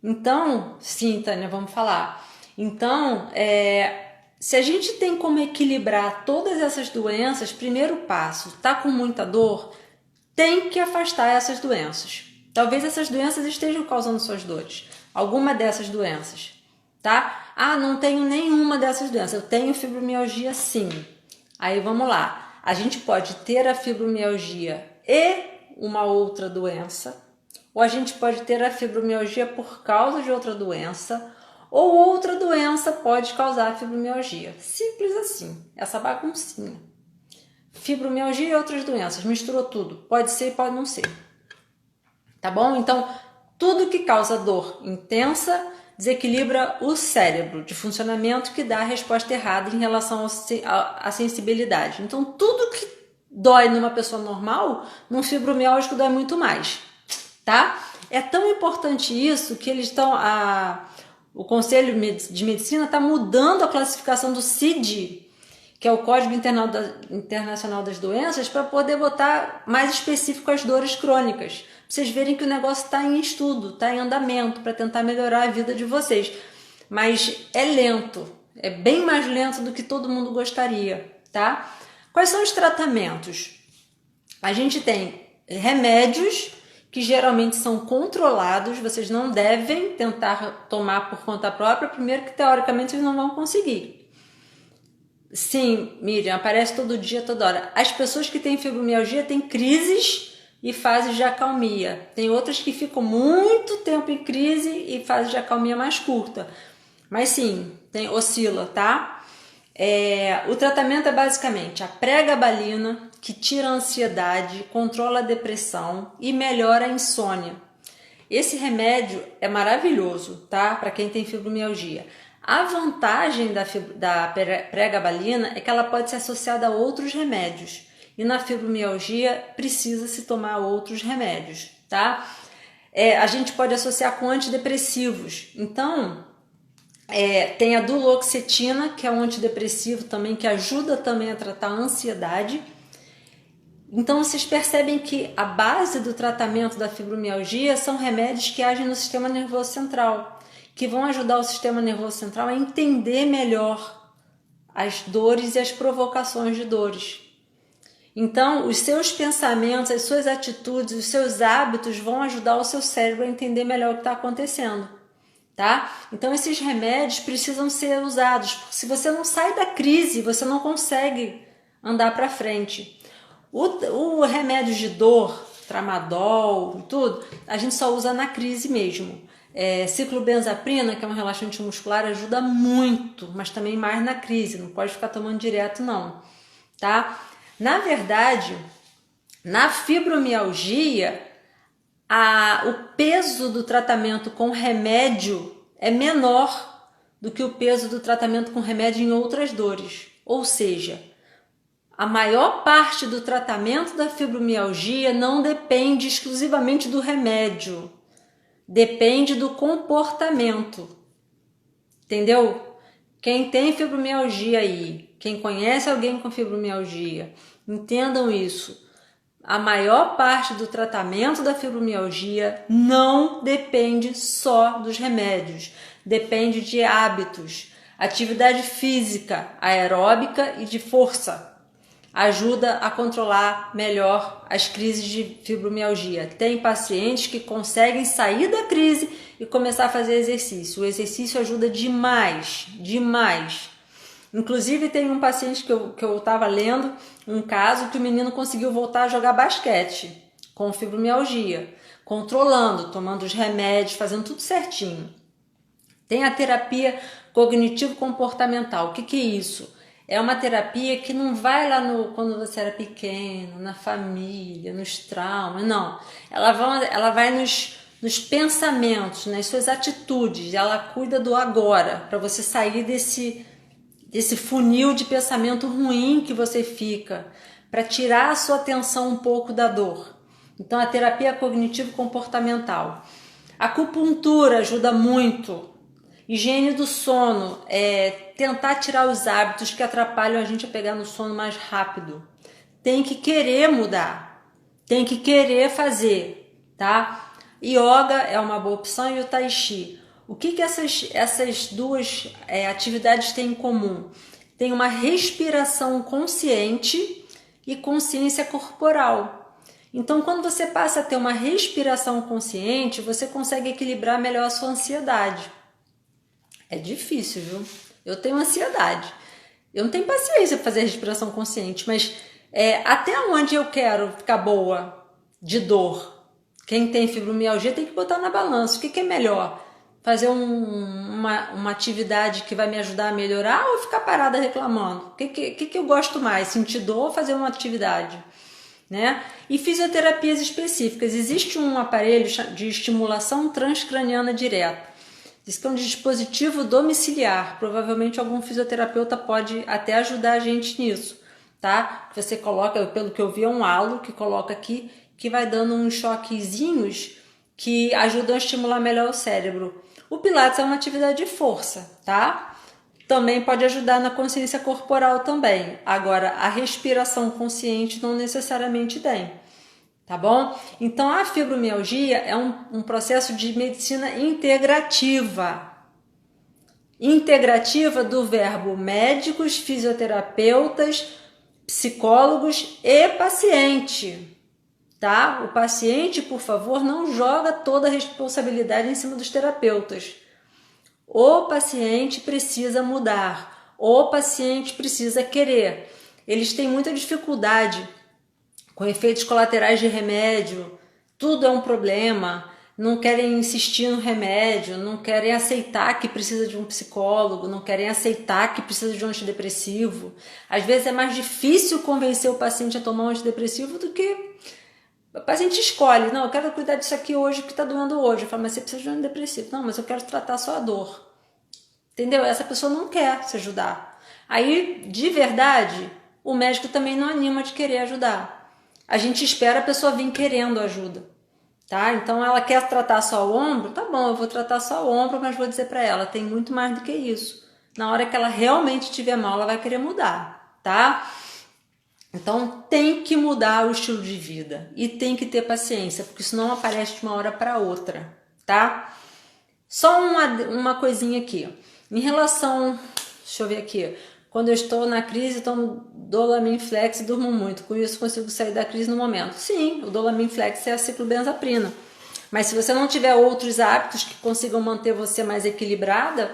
Então, sim, Tânia, vamos falar. Então, se a gente tem como equilibrar todas essas doenças, primeiro passo, tá com muita dor, tem que afastar essas doenças. Talvez essas doenças estejam causando suas dores. Alguma dessas doenças, tá? Ah, não tenho nenhuma dessas doenças. Eu tenho fibromialgia, sim. Aí vamos lá. A gente pode ter a fibromialgia e uma outra doença, ou a gente pode ter a fibromialgia por causa de outra doença, ou outra doença pode causar a fibromialgia. Simples assim, essa baguncinha. Fibromialgia e outras doenças, misturou tudo. Pode ser e pode não ser. Tá bom? Então, tudo que causa dor intensa desequilibra o cérebro de funcionamento, que dá a resposta errada em relação à sensibilidade. Então, tudo que dói numa pessoa normal, num fibromialgico dói muito mais, tá? É tão importante isso que eles estão... O Conselho de Medicina está mudando a classificação do CID, que é o Código Internacional das Doenças, para poder botar mais específico as dores crônicas. Vocês verem que o negócio está em estudo, está em andamento, para tentar melhorar a vida de vocês. Mas é lento, é bem mais lento do que todo mundo gostaria, tá? Quais são os tratamentos? A gente tem remédios que geralmente são controlados, vocês não devem tentar tomar por conta própria, primeiro que teoricamente vocês não vão conseguir. Sim, Miriam, aparece todo dia, toda hora. As pessoas que têm fibromialgia têm crises e fases de acalmia. Tem outras que ficam muito tempo em crise e fases de acalmia mais curta. Mas sim, oscila, tá? O tratamento é basicamente a pregabalina, que tira a ansiedade, controla a depressão e melhora a insônia. Esse remédio é maravilhoso, tá? Para quem tem fibromialgia. A vantagem da pregabalina é que ela pode ser associada a outros remédios. E na fibromialgia precisa se tomar outros remédios, tá? A gente pode associar com antidepressivos. Então, tem a duloxetina, que é um antidepressivo também, que ajuda também a tratar a ansiedade. Então, vocês percebem que a base do tratamento da fibromialgia são remédios que agem no sistema nervoso central, que vão ajudar o sistema nervoso central a entender melhor as dores e as provocações de dores. Então, os seus pensamentos, as suas atitudes, os seus hábitos vão ajudar o seu cérebro a entender melhor o que está acontecendo, tá? Então, esses remédios precisam ser usados. Se você não sai da crise, você não consegue andar para frente. O remédio de dor, tramadol e tudo, a gente só usa na crise mesmo. Ciclobenzaprina, que é um relaxante muscular, ajuda muito, mas também mais na crise, não pode ficar tomando direto não, tá? Na verdade, na fibromialgia, o peso do tratamento com remédio é menor do que o peso do tratamento com remédio em outras dores. Ou seja, a maior parte do tratamento da fibromialgia não depende exclusivamente do remédio. Depende do comportamento, entendeu? Quem tem fibromialgia aí, quem conhece alguém com fibromialgia, entendam isso. A maior parte do tratamento da fibromialgia não depende só dos remédios, depende de hábitos, atividade física, aeróbica e de força. Ajuda a controlar melhor as crises de fibromialgia. Tem pacientes que conseguem sair da crise e começar a fazer exercício. O exercício ajuda demais, demais. Inclusive tem um paciente que eu estava lendo, um caso que o menino conseguiu voltar a jogar basquete com fibromialgia, controlando, tomando os remédios, fazendo tudo certinho. Tem a terapia cognitivo-comportamental. O que é isso? É uma terapia que não vai lá quando você era pequeno, na família, nos traumas, não. Ela vai nos pensamentos, nas suas atitudes, ela cuida do agora, para você sair desse funil de pensamento ruim que você fica, para tirar a sua atenção um pouco da dor. Então, a terapia cognitivo-comportamental. A acupuntura ajuda muito. Higiene do sono, tentar tirar os hábitos que atrapalham a gente a pegar no sono mais rápido. Tem que querer mudar, tem que querer fazer, tá? Yoga é uma boa opção e o Tai Chi. O que essas duas atividades têm em comum? Tem uma respiração consciente e consciência corporal. Então, quando você passa a ter uma respiração consciente, você consegue equilibrar melhor a sua ansiedade. É difícil, viu? Eu tenho ansiedade. Eu não tenho paciência para fazer respiração consciente, mas até onde eu quero ficar boa de dor? Quem tem fibromialgia tem que botar na balança. O que é melhor? Fazer uma atividade que vai me ajudar a melhorar ou ficar parada reclamando? O que eu gosto mais? Sentir dor ou fazer uma atividade? Né? E fisioterapias específicas. Existe um aparelho de estimulação transcraniana direta. Diz que é um dispositivo domiciliar. Provavelmente algum fisioterapeuta pode até ajudar a gente nisso, tá? Você coloca, pelo que eu vi, é um halo que coloca aqui, que vai dando uns choquezinhos que ajudam a estimular melhor o cérebro. O Pilates é uma atividade de força, tá? Também pode ajudar na consciência corporal também. Agora, a respiração consciente não necessariamente tem. Tá bom? Então, a fibromialgia é um processo de medicina integrativa. Integrativa do verbo médicos, fisioterapeutas, psicólogos e paciente. Tá? O paciente, por favor, não joga toda a responsabilidade em cima dos terapeutas. O paciente precisa mudar. O paciente precisa querer. Eles têm muita dificuldade com efeitos colaterais de remédio, tudo é um problema, não querem insistir no remédio, não querem aceitar que precisa de um psicólogo, não querem aceitar que precisa de um antidepressivo. Às vezes é mais difícil convencer o paciente a tomar um antidepressivo do que o paciente escolhe. Não, eu quero cuidar disso aqui hoje, que está doendo hoje. Eu falo, mas você precisa de um antidepressivo. Não, mas eu quero tratar só a dor. Entendeu? Essa pessoa não quer se ajudar. Aí, de verdade, o médico também não anima de querer ajudar. A gente espera a pessoa vir querendo ajuda, tá? Então ela quer tratar só o ombro, tá bom, eu vou tratar só o ombro, mas vou dizer para ela, tem muito mais do que isso. Na hora que ela realmente estiver mal, ela vai querer mudar, tá? Então tem que mudar o estilo de vida e tem que ter paciência, porque isso não aparece de uma hora para outra, tá? Só uma coisinha aqui. Em relação, deixa eu ver aqui. Quando eu estou na crise, tomo Dolamin Flex e durmo muito. Com isso, consigo sair da crise no momento. Sim, o Dolamin Flex é a ciclobenzaprina. Mas se você não tiver outros hábitos que consigam manter você mais equilibrada,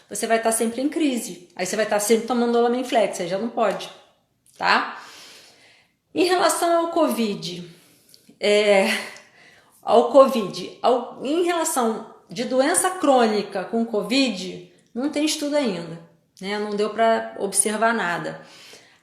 você vai estar sempre em crise. Aí você vai estar sempre tomando Dolamin Flex, aí já não pode, tá? Em relação ao Covid, em relação de doença crônica com Covid, não tem estudo ainda. Não deu para observar nada.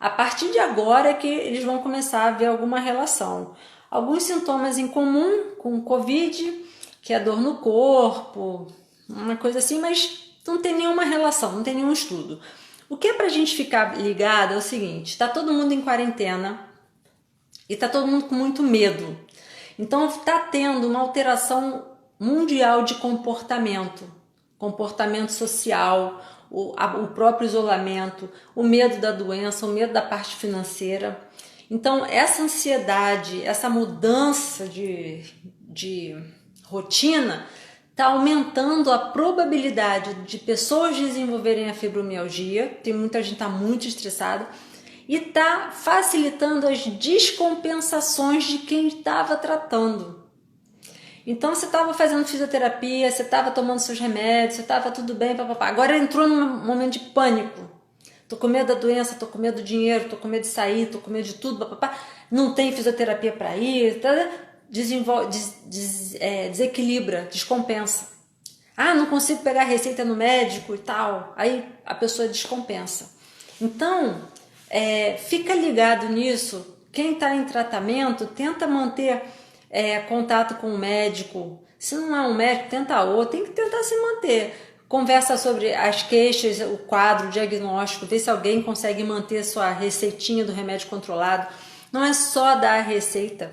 A partir de agora é que eles vão começar a ver alguma relação. Alguns sintomas em comum com o Covid, que é dor no corpo, uma coisa assim, mas não tem nenhuma relação, não tem nenhum estudo. O que é para a gente ficar ligado é o seguinte, está todo mundo em quarentena e está todo mundo com muito medo. Então está tendo uma alteração mundial de comportamento social, o próprio isolamento, o medo da doença, o medo da parte financeira. Então, essa ansiedade, essa mudança de rotina está aumentando a probabilidade de pessoas desenvolverem a fibromialgia. Tem muita gente que está muito estressada e está facilitando as descompensações de quem estava tratando. Então você estava fazendo fisioterapia, você estava tomando seus remédios, você estava tudo bem, papapá. Agora entrou num momento de pânico. Tô com medo da doença, tô com medo do dinheiro, tô com medo de sair, tô com medo de tudo, papapá. Não tem fisioterapia para ir, desequilibra, descompensa. Ah, não consigo pegar receita no médico e tal. Aí a pessoa descompensa. Então, fica ligado nisso. Quem está em tratamento, tenta manter contato com o médico. Se não é um médico, tenta outro. Tem que tentar se manter. Conversa sobre as queixas, o quadro, o diagnóstico. Vê se alguém consegue manter sua receitinha do remédio controlado. Não é só dar a receita.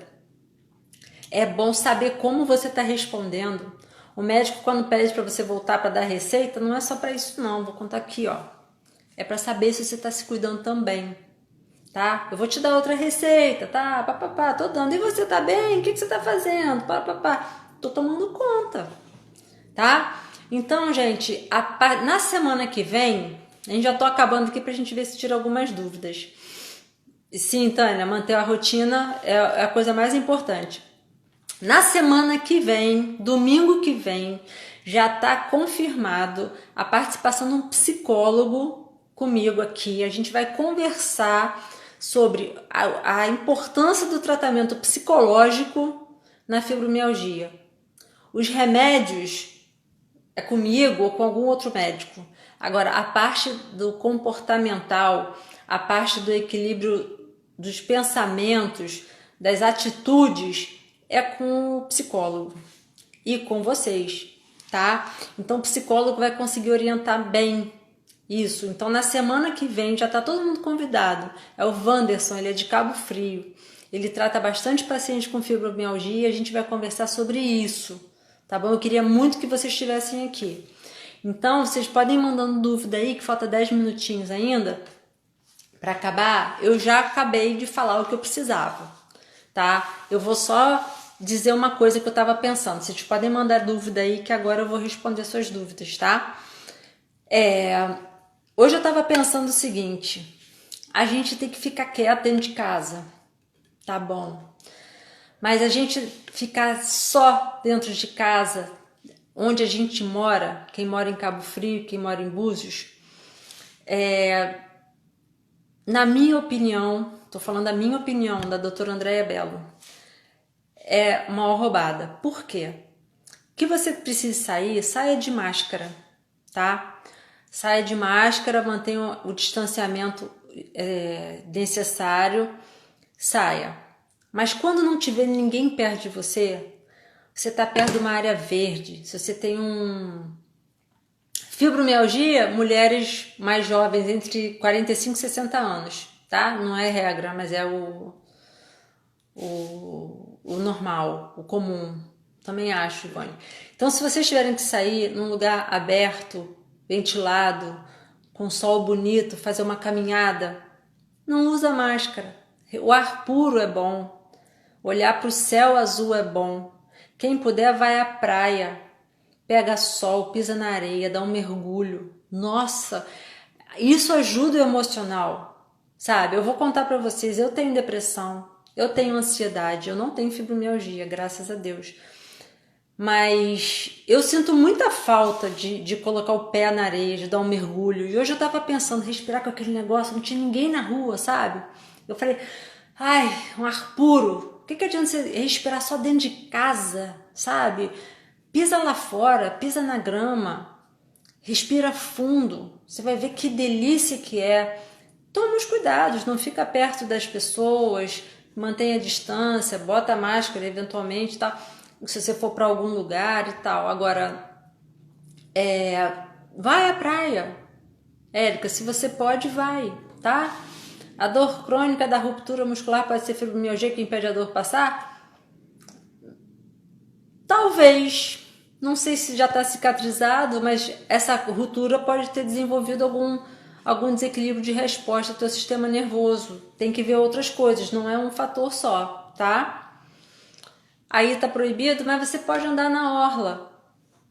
É bom saber como você está respondendo. O médico, quando pede para você voltar para dar receita, não é só para isso não. Vou contar aqui, ó. É para saber se você está se cuidando também. Tá? Eu vou te dar outra receita, tá? Papapá, tô dando. E você tá bem? O que você tá fazendo? Papapá. Tô tomando conta, tá? Então, gente, na semana que vem, a gente já tô acabando aqui pra gente ver se tira algumas dúvidas. Sim, Tânia, manter a rotina é a coisa mais importante. Na semana que vem, domingo que vem, já tá confirmado a participação de um psicólogo comigo aqui. A gente vai conversar sobre a importância do tratamento psicológico na fibromialgia. Os remédios é comigo ou com algum outro médico. Agora, a parte do comportamental, a parte do equilíbrio dos pensamentos, das atitudes, é com o psicólogo e com vocês, tá? Então, o psicólogo vai conseguir orientar bem isso. Então, na semana que vem, já tá todo mundo convidado. É o Wanderson, ele é de Cabo Frio. Ele trata bastante pacientes com fibromialgia e a gente vai conversar sobre isso, tá bom? Eu queria muito que vocês estivessem aqui. Então, vocês podem ir mandando dúvida aí, que falta 10 minutinhos ainda para acabar. Eu já acabei de falar o que eu precisava, tá? Eu vou só dizer uma coisa que eu tava pensando. Vocês podem mandar dúvida aí, que agora eu vou responder suas dúvidas, tá? Hoje eu tava pensando o seguinte: a gente tem que ficar quieto dentro de casa, tá bom? Mas a gente ficar só dentro de casa, onde a gente mora, quem mora em Cabo Frio, quem mora em Búzios, na minha opinião, tô falando a minha opinião, da doutora Andréa Bello, é uma roubada. Por quê? Que você precisa sair, saia de máscara, tá? Saia de máscara, mantenha o distanciamento necessário, saia. Mas quando não tiver ninguém perto de você, você está perto de uma área verde, se você tem fibromialgia, mulheres mais jovens, entre 45 e 60 anos, tá? Não é regra, mas é o normal, o comum. Também acho, Ivone. Então, se vocês tiverem que sair num lugar aberto, ventilado, com sol bonito, fazer uma caminhada, não usa máscara. O ar puro é bom. Olhar para o céu azul é bom. Quem puder, vai à praia. Pega sol, pisa na areia, dá um mergulho. Nossa, isso ajuda o emocional, sabe? Eu vou contar para vocês, eu tenho depressão, eu tenho ansiedade, eu não tenho fibromialgia, graças a Deus. Mas eu sinto muita falta de colocar o pé na areia, de dar um mergulho. E hoje eu tava pensando, respirar com aquele negócio, não tinha ninguém na rua, sabe? Eu falei, ai, um ar puro. O que adianta você respirar só dentro de casa, sabe? Pisa lá fora, pisa na grama, respira fundo. Você vai ver que delícia que é. Toma os cuidados, não fica perto das pessoas, mantenha a distância, bota a máscara eventualmente, tá? Se você for para algum lugar e tal. Agora, vai à praia. Érica, se você pode, vai, tá? A dor crônica da ruptura muscular pode ser fibromialgia que impede a dor passar? Talvez. Não sei se já está cicatrizado, mas essa ruptura pode ter desenvolvido algum desequilíbrio de resposta do teu sistema nervoso. Tem que ver outras coisas, não é um fator só, tá? Aí tá proibido, mas você pode andar na orla.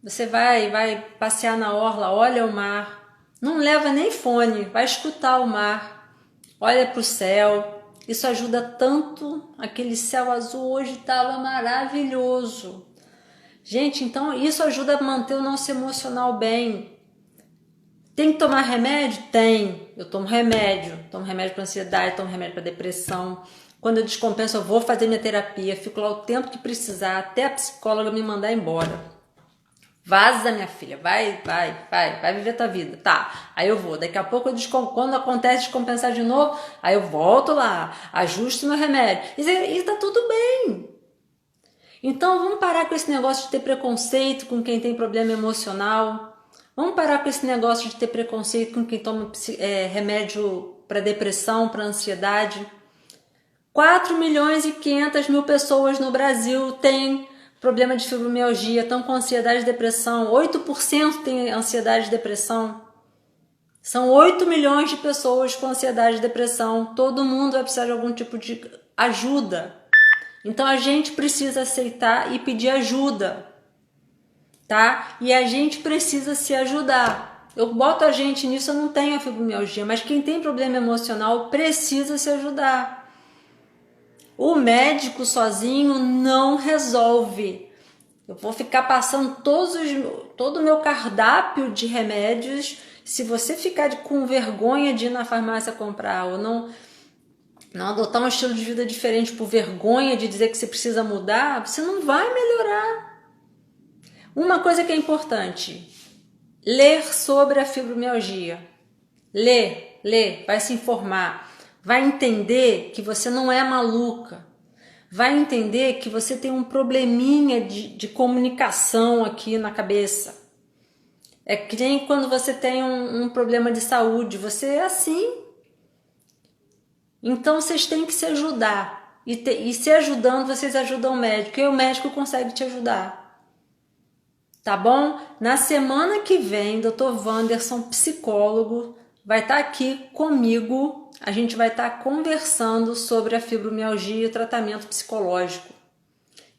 Você vai passear na orla, olha o mar. Não leva nem fone, vai escutar o mar. Olha pro céu. Isso ajuda tanto. Aquele céu azul hoje estava maravilhoso. Gente, então isso ajuda a manter o nosso emocional bem. Tem que tomar remédio? Tem. Eu tomo remédio para ansiedade, tomo remédio para depressão. Quando eu descompenso, eu vou fazer minha terapia, fico lá o tempo que precisar, até a psicóloga me mandar embora. Vaza, minha filha, vai viver tua vida. Tá, aí eu vou. Daqui a pouco, quando acontece descompensar de novo, aí eu volto lá, ajusto meu remédio. E tá tudo bem. Então, vamos parar com esse negócio de ter preconceito com quem tem problema emocional. Vamos parar com esse negócio de ter preconceito com quem toma remédio para depressão, para ansiedade. 4.500.000 pessoas no Brasil têm problema de fibromialgia, estão com ansiedade e depressão. 8% tem ansiedade e depressão. São 8 milhões de pessoas com ansiedade e depressão. Todo mundo vai precisar de algum tipo de ajuda. Então a gente precisa aceitar e pedir ajuda, tá? E a gente precisa se ajudar. Eu boto a gente nisso, eu não tenho a fibromialgia, mas quem tem problema emocional precisa se ajudar. O médico sozinho não resolve. Eu vou ficar passando todo o meu cardápio de remédios. Se você ficar com vergonha de ir na farmácia comprar ou não adotar um estilo de vida diferente por vergonha de dizer que você precisa mudar, você não vai melhorar. Uma coisa que é importante, ler sobre a fibromialgia. Lê, vai se informar. Vai entender que você não é maluca. Vai entender que você tem um probleminha de comunicação aqui na cabeça. É que nem quando você tem um problema de saúde. Você é assim. Então, vocês têm que se ajudar. E se ajudando, vocês ajudam o médico. E o médico consegue te ajudar. Tá bom? Na semana que vem, Dr. Wanderson, psicólogo, vai estar aqui comigo. A gente vai estar conversando sobre a fibromialgia e o tratamento psicológico.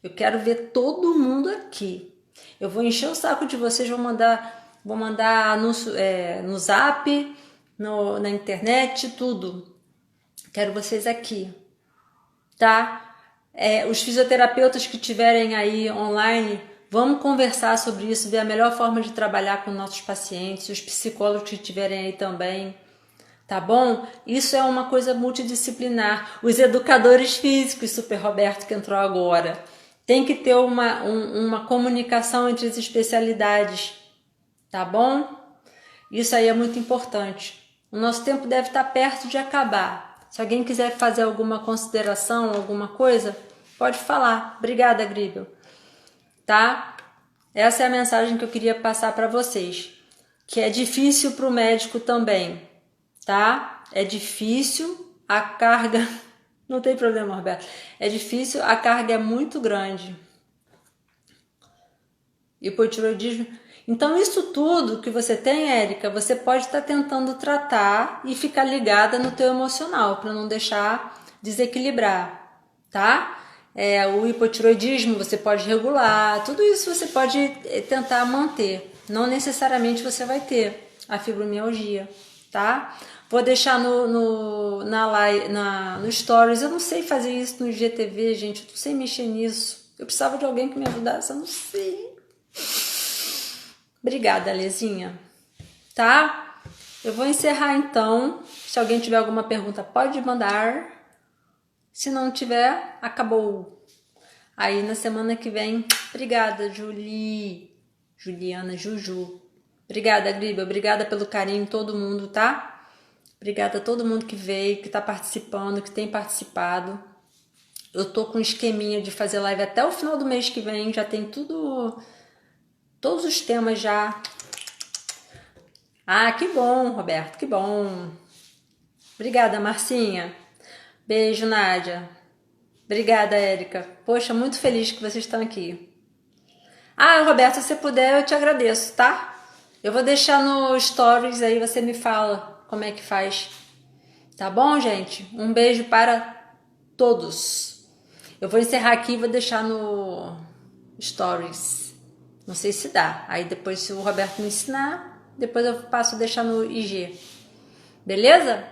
Eu quero ver todo mundo aqui. Eu vou encher o saco de vocês, vou mandar no zap, na internet, tudo. Quero vocês aqui, tá? Os fisioterapeutas que estiverem aí online, vamos conversar sobre isso, ver a melhor forma de trabalhar com nossos pacientes, os psicólogos que estiverem aí também. tá bom? Isso é uma coisa multidisciplinar. Os educadores físicos, Super Roberto que entrou agora, tem que ter uma comunicação entre as especialidades, tá bom? Isso aí é muito importante. O nosso tempo deve estar perto de acabar. Se alguém quiser fazer alguma consideração, alguma coisa, pode falar. Obrigada, Gribel. Tá? Essa é a mensagem que eu queria passar para vocês. Que é difícil para o médico também, tá? É difícil, a carga... Não tem problema, Roberto. É difícil, a carga é muito grande. Hipotiroidismo... Então, isso tudo que você tem, Érica, você pode estar tentando tratar e ficar ligada no teu emocional, para não deixar desequilibrar, tá? O hipotiroidismo você pode regular, tudo isso você pode tentar manter. Não necessariamente você vai ter a fibromialgia, tá? Vou deixar no Stories. Eu não sei fazer isso no IGTV, gente. Eu não sei mexer nisso. Eu precisava de alguém que me ajudasse, eu não sei. Obrigada, Lezinha. Tá? Eu vou encerrar então. Se alguém tiver alguma pergunta, pode mandar. Se não tiver, acabou. Aí na semana que vem, obrigada, Juliana, Juju. Obrigada, Griba. Obrigada pelo carinho, todo mundo, tá? Obrigada a todo mundo que veio, que tá participando, que tem participado. Eu tô com um esqueminha de fazer live até o final do mês que vem. Já tem tudo... Todos os temas já. Ah, que bom, Roberto, que bom. Obrigada, Marcinha. Beijo, Nádia. Obrigada, Érica. Poxa, muito feliz que vocês estão aqui. Ah, Roberto, se você puder, eu te agradeço, tá? Eu vou deixar no Stories aí, você me fala como é que faz. Tá bom, gente? Um beijo para todos. Eu vou encerrar aqui e vou deixar no Stories. Não sei se dá. Aí depois, se o Roberto me ensinar, depois eu passo a deixar no IG. Beleza?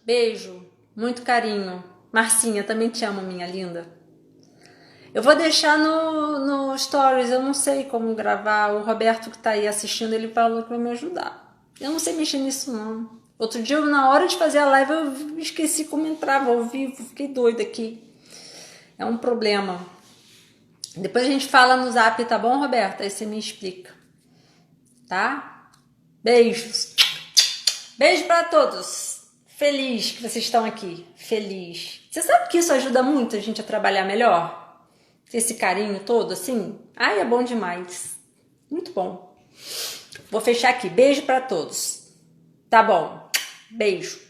Beijo. Muito carinho. Marcinha, também te amo, minha linda. Eu vou deixar no Stories. Eu não sei como gravar. O Roberto que tá aí assistindo, ele falou que vai me ajudar. Eu não sei mexer nisso, não. Outro dia, na hora de fazer a live, eu esqueci como entrava ao vivo. Fiquei doida aqui. É um problema. Depois a gente fala no zap, tá bom, Roberta? Aí você me explica. Tá? Beijos. Beijo pra todos. Feliz que vocês estão aqui. Feliz. Você sabe que isso ajuda muito a gente a trabalhar melhor? Esse carinho todo, assim? Ai, é bom demais. Muito bom. Vou fechar aqui. Beijo pra todos. Tá bom. Beijo.